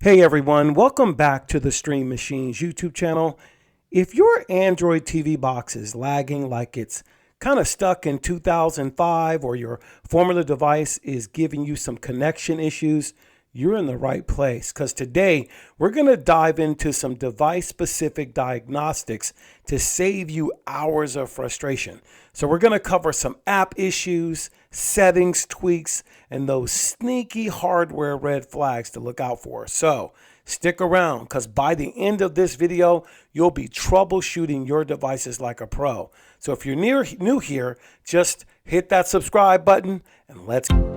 Hey everyone, welcome back to the Stream Machines YouTube channel. If your Android TV box is lagging like it's kind of stuck in 2005 or your Formuler device is giving you some connection issues, you're in the right place because today we're going to dive into some device-specific diagnostics to save you hours of frustration. So we're going to cover some app issues, settings, tweaks, and those sneaky hardware red flags to look out for. So stick around because by the end of this video, you'll be troubleshooting your devices like a pro. So if you're new here, just hit that subscribe button and let's go.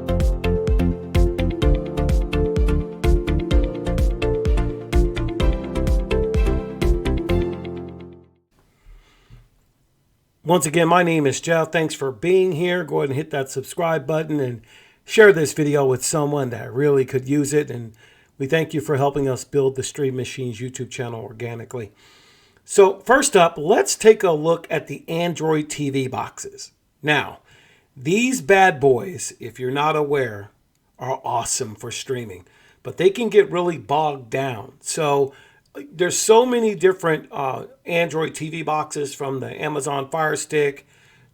Once again, my name is Jeff. Thanks for being here. Go ahead and hit that subscribe button and share this video with someone that really could use it. And we thank you for helping us build the Stream Machines YouTube channel organically. So first up, let's take a look at the Android TV boxes. Now, these bad boys, if you're not aware, are awesome for streaming, but they can get really bogged down. So there's so many different Android TV boxes, from the Amazon Fire Stick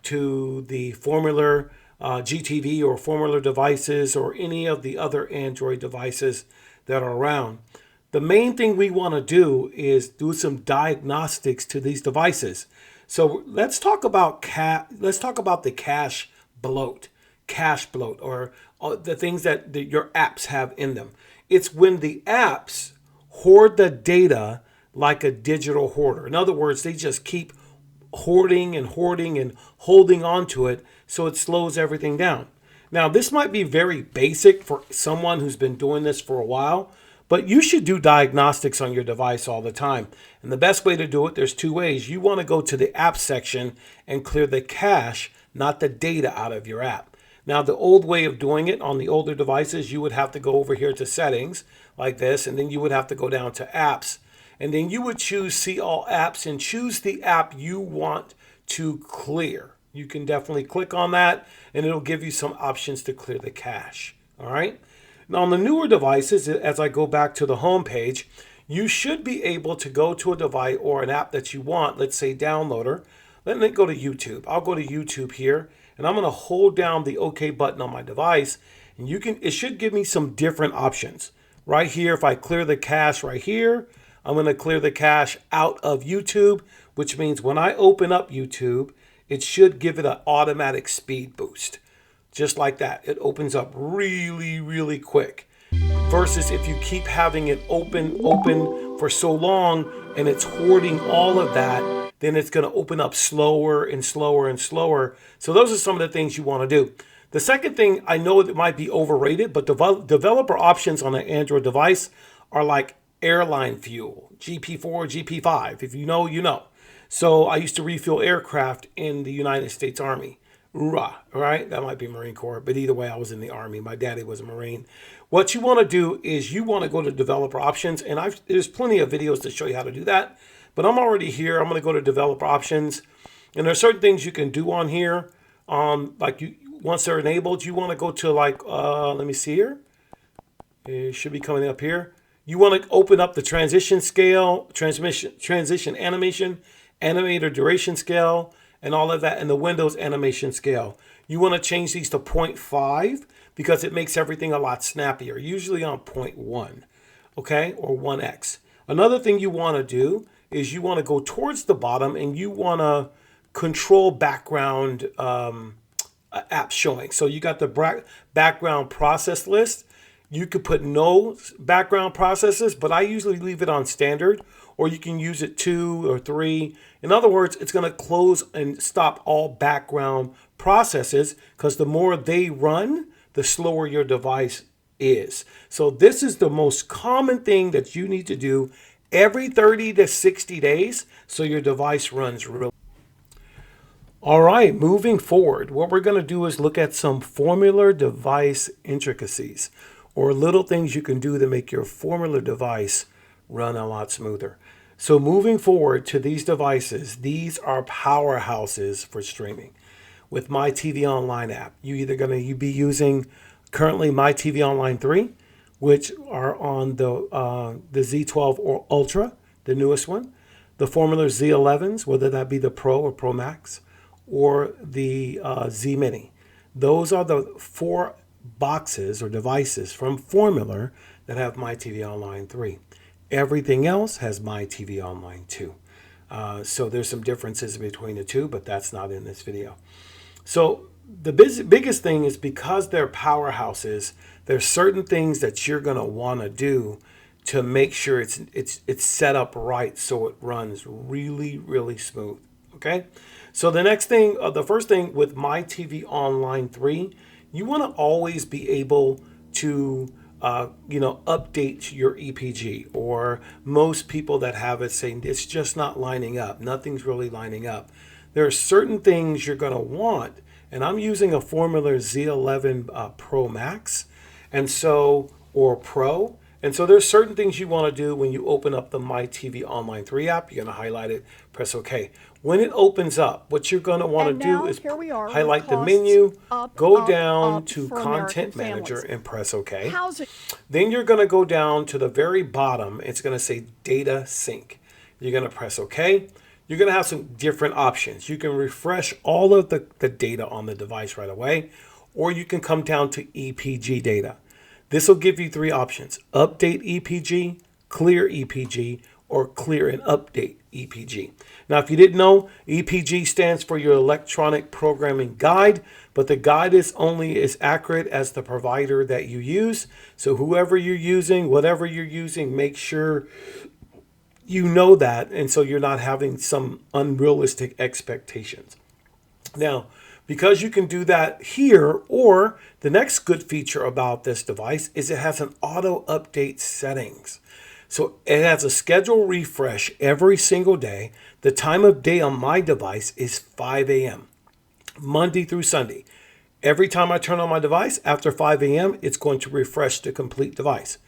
to the Formuler GTV or Formuler devices or any of the other Android devices that are around. The main thing we want to do is do some diagnostics to these devices. So let's talk about the cache bloat, or the things that your apps have in them. It's when the apps hoard the data like a digital hoarder. In other words, they just keep hoarding and holding on to it, so it slows everything down. Now, this might be very basic for someone who's been doing this for a while, but you should do diagnostics on your device all the time. And the best way to do it, there's two ways. You want to go to the app section and clear the cache, not the data, out of your app. Now, the old way of doing it on the older devices, you would have to go over here to settings like this, and then you would have to go down to apps, and then you would choose see all apps and choose the app you want to clear. You can definitely click on that and it'll give you some options to clear the cache. All right. Now on the newer devices, as I go back to the home page, you should be able to go to a device or an app that you want. Let's say downloader. Let me go to YouTube. I'll go to YouTube here and I'm going to hold down the OK button on my device, and it should give me some different options. Right here, if I clear the cache right here, I'm going to clear the cache out of YouTube, which means when I open up YouTube, it should give it an automatic speed boost. Just like that. It opens up really, really quick. Versus if you keep having it open for so long and it's hoarding all of that, then it's going to open up slower and slower and slower. So those are some of the things you want to do. The second thing, I know it might be overrated, but developer options on an Android device are like airline fuel, GP4, GP5. If you know, you know. So I used to refuel aircraft in the United States Army. Hoorah, right? That might be Marine Corps, but either way, I was in the Army. My daddy was a Marine. What you want to do is you want to go to developer options, and there's plenty of videos to show you how to do that. But I'm already here. I'm going to go to developer options, and there are certain things you can do on here. Once they're enabled, you want to go to let me see here. It should be coming up here. You want to open up the transition scale, transition animation, animator duration scale, and all of that, and the Windows animation scale. You want to change these to 0.5 because it makes everything a lot snappier, usually on 0.1, okay, or 1x. Another thing you want to do is you want to go towards the bottom and you want to control background apps showing. So you got the background process list. You could put no background processes, but I usually leave it on standard, or you can use it 2 or 3. In other words, it's going to close and stop all background processes because the more they run, the slower your device is. So this is the most common thing that you need to do every 30 to 60 days so your device runs really. All right, moving forward, what we're going to do is look at some Formuler device intricacies, or little things you can do to make your Formuler device run a lot smoother. So moving forward to these devices, these are powerhouses for streaming. With My TV Online app, you're either going to be using currently My TV Online 3, which are on the Z12 or Ultra, the newest one, the Formuler Z11s, whether that be the Pro or Pro Max, or the Z Mini. Those are the 4 boxes or devices from Formuler that have My TV Online 3. Everything else has My TV Online 2. So there's some differences between the two, but that's not in this video. So the biggest thing is, because they're powerhouses, there's certain things that you're going to want to do to make sure it's set up right so it runs really, really smooth. Okay? So the first thing with My TV Online 3, you want to always be able to update your EPG, or most people that have it saying it's just not lining up. Nothing's really lining up. There are certain things you're going to want, and I'm using a Formuler Z11 Pro Max, or Pro. And so there's certain things you want to do when you open up the My TV Online 3 app. You're going to highlight it, press OK. When it opens up, what you're going to want to do is highlight the menu, go down to Content Manager and press OK. Then you're going to go down to the very bottom. It's going to say Data Sync. You're going to press OK. You're going to have some different options. You can refresh all of the data on the device right away, or you can come down to EPG data. This will give you 3 options: update EPG, clear EPG, or clear and update EPG. Now, if you didn't know, EPG stands for your electronic programming guide, but the guide is only as accurate as the provider that you use. So whoever you're using, whatever you're using, make sure you know that, and so you're not having some unrealistic expectations. Now, because you can do that here, or the next good feature about this device is it has an auto update settings. So it has a schedule refresh every single day. The time of day on my device is 5 a.m. Monday through Sunday. Every time I turn on my device after 5 a.m., it's going to refresh the complete device.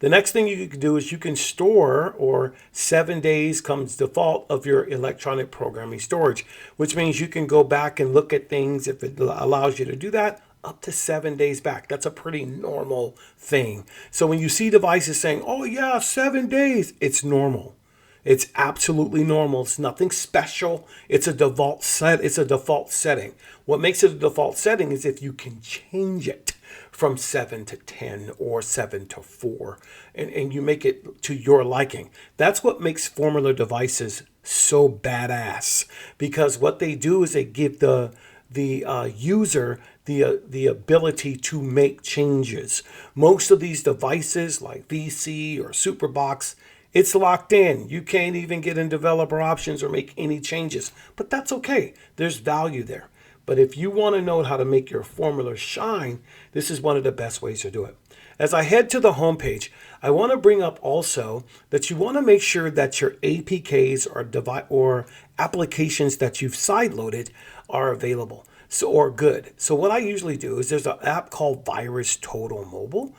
The next thing you can do is you can store, or 7 days comes default of your electronic programming storage, which means you can go back and look at things, if it allows you to do that, up to 7 days back. That's a pretty normal thing. So when you see devices saying, oh yeah, 7 days, it's normal. It's absolutely normal. It's nothing special. It's a default setting. What makes it a default setting is if you can change it from 7 to 10 or 7 to 4, and you make it to your liking. That's what makes Formuler devices so badass, because what they do is they give the user the ability to make changes. Most of these devices like VC or Superbox, it's locked in. You can't even get in developer options or make any changes, but that's okay. There's value there. But if you want to know how to make your Formuler shine, this is one of the best ways to do it. As I head to the homepage, I want to bring up also that you want to make sure that your APKs or applications that you've sideloaded are available, or good. So what I usually do is there's an app called Virus Total Mobile.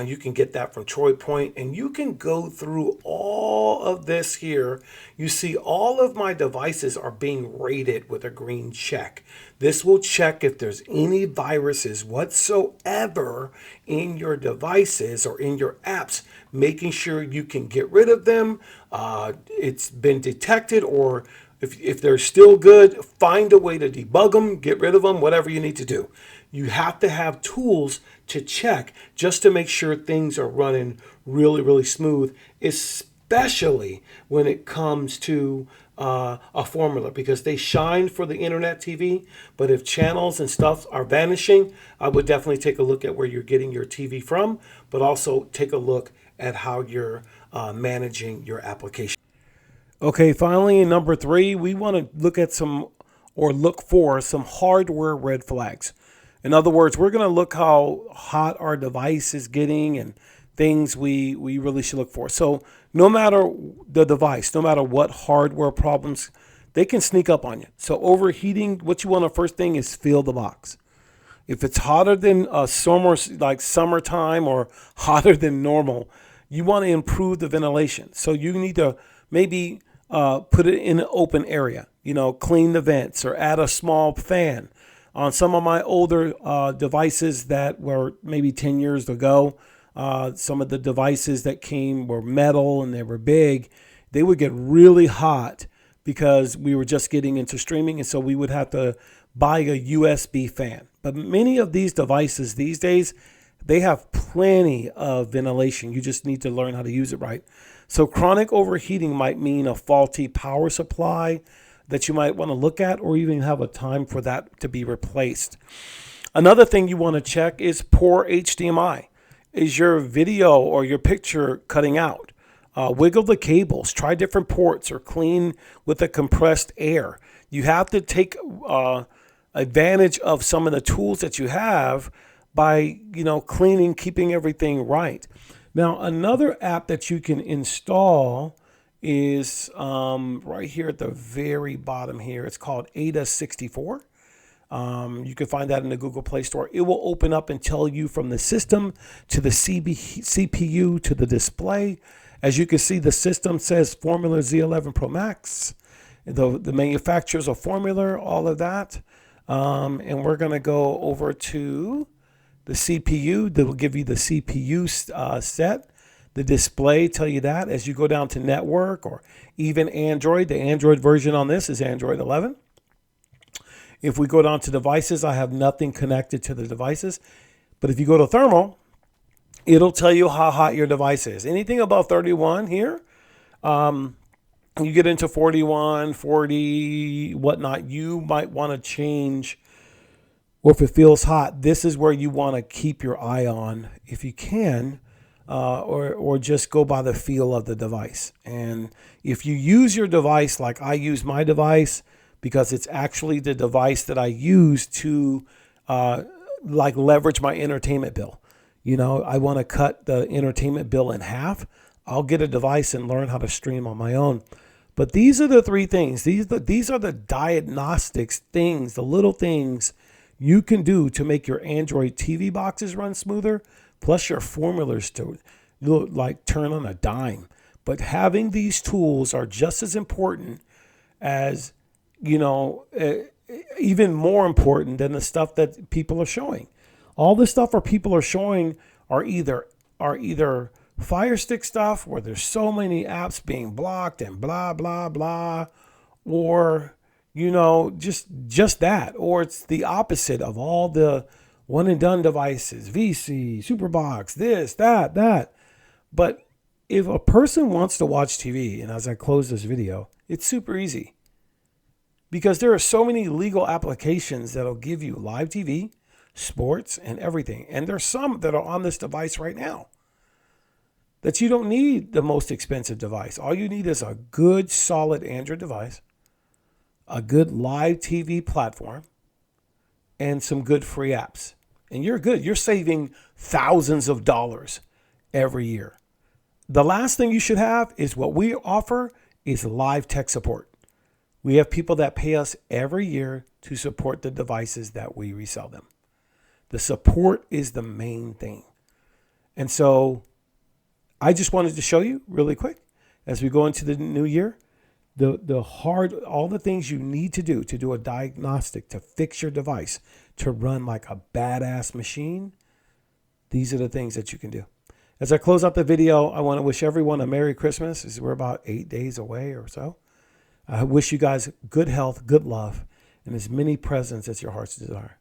You can get that from Troy Point, and you can go through all of this here. You see all of my devices are being rated with a green check. This will check if there's any viruses whatsoever in your devices or in your apps, making sure you can get rid of them. It's been detected, or if they're still good, find a way to debug them, get rid of them, whatever you need to do. You have to have tools to check just to make sure things are running really, really smooth, especially when it comes to a Formuler, because they shine for the internet TV. But if channels and stuff are vanishing, I would definitely take a look at where you're getting your TV from, but also take a look at how you're managing your application. Okay, finally, number 3, we want to look for some hardware red flags. In other words, we're going to look how hot our device is getting and things we really should look for. So no matter the device, no matter what hardware problems, they can sneak up on you. So overheating, what you want to first thing is feel the box. If it's hotter than summertime or hotter than normal, you want to improve the ventilation. So you need to maybe put it in an open area, clean the vents or add a small fan. On some of my older devices that were maybe 10 years ago, some of the devices that came were metal and they were big. They would get really hot because we were just getting into streaming. And so we would have to buy a USB fan. But many of these devices these days, they have plenty of ventilation. You just need to learn how to use it right. So chronic overheating might mean a faulty power supply that you might want to look at, or even have a time for that to be replaced. Another thing you want to check is poor HDMI. Is your video or your picture cutting out? Wiggle the cables, try different ports, or clean with the compressed air. You have to take advantage of some of the tools that you have by, cleaning, keeping everything right. Now, another app that you can install is right here at the very bottom here. It's called Ada 64. You can find that in the Google Play Store. It will open up and tell you from the system to the CPU to the display. As you can see, the system says Formuler Z11 Pro Max. The manufacturers of Formuler, all of that. And we're going to go over to the CPU. That will give you the CPU set. The display tell you that. As you go down to network or even Android, the Android version on this is Android 11. If we go down to devices, I have nothing connected to the devices. But if you go to thermal, it'll tell you how hot your device is. Anything above 31 here, you get into 41, 40, whatnot, you might want to change. Or if it feels hot, this is where you want to keep your eye on if you can, or just go by the feel of the device. And if you use your device like I use my device, because it's actually the device that I use to leverage my entertainment bill. I want to cut the entertainment bill in half. I'll get a device and learn how to stream on my own. But these are the three things. These are the diagnostics things, the little things you can do to make your Android TV boxes run smoother, plus your formulas to turn on a dime. But having these tools are just as important as, even more important than the stuff that people are showing. All the stuff people are showing are either Fire Stick stuff where there's so many apps being blocked and blah, blah, blah, or, just that, or it's the opposite of all the one and done devices, VC, Superbox, this, that. But if a person wants to watch TV, and as I close this video, it's super easy because there are so many legal applications that'll give you live TV, sports, and everything. And there's some that are on this device right now that you don't need the most expensive device. All you need is a good, solid Android device, a good live TV platform, and some good free apps. And you're good. You're saving thousands of dollars every year. The last thing you should have is what we offer is live tech support. We have people that pay us every year to support the devices that we resell them. The support is the main thing. And so I just wanted to show you really quick as we go into the new year, all the things you need to do a diagnostic, to fix your device, to run like a badass machine. These are the things that you can do. As I close out the video, I want to wish everyone a Merry Christmas. We're about 8 days away or so. I wish you guys good health, good love, and as many presents as your hearts desire.